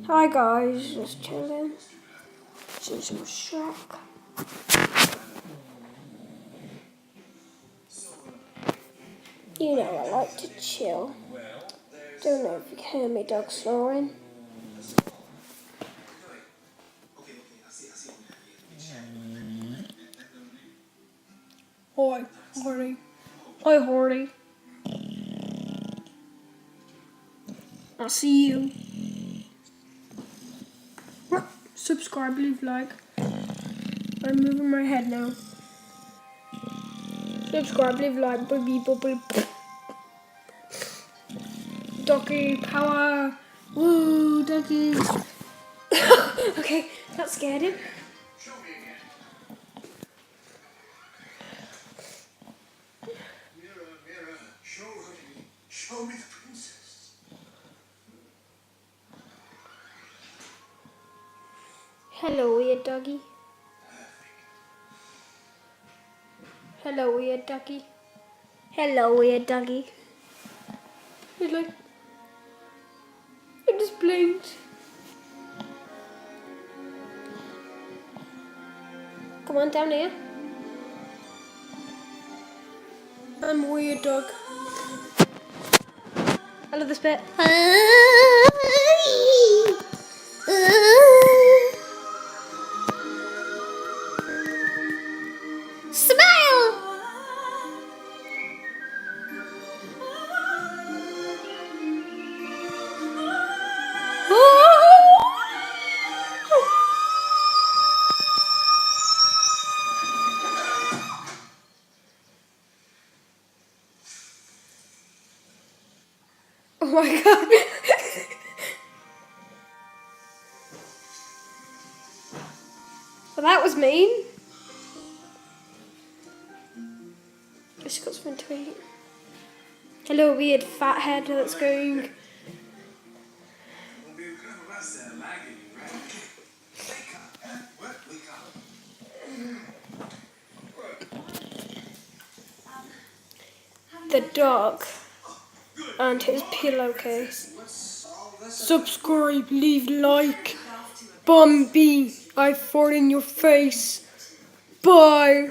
Hi guys, just chilling. See some Shrek. You know I like to chill. Don't know if you can hear me dog snoring. Hi, Horty. Hi, Horty. I'll see you. Subscribe, leave like. I'm moving my head now. Subscribe, leave like, baby, bubble. Doggy power. Woo, doggy. Okay, that scared him. Mirror, show me the princess. Hello, weird doggy. Hello, weird doggy. Hello, weird doggy. He's like, it just blinked. Come on, down here. I'm a weird dog. I love this bit. Smile! Oh my god. Well, that was mean. I just got something to eat. Hello, weird fathead that's going. The dog and his pillowcase. Subscribe, leave like. Bumby, I fart in your face. Bye.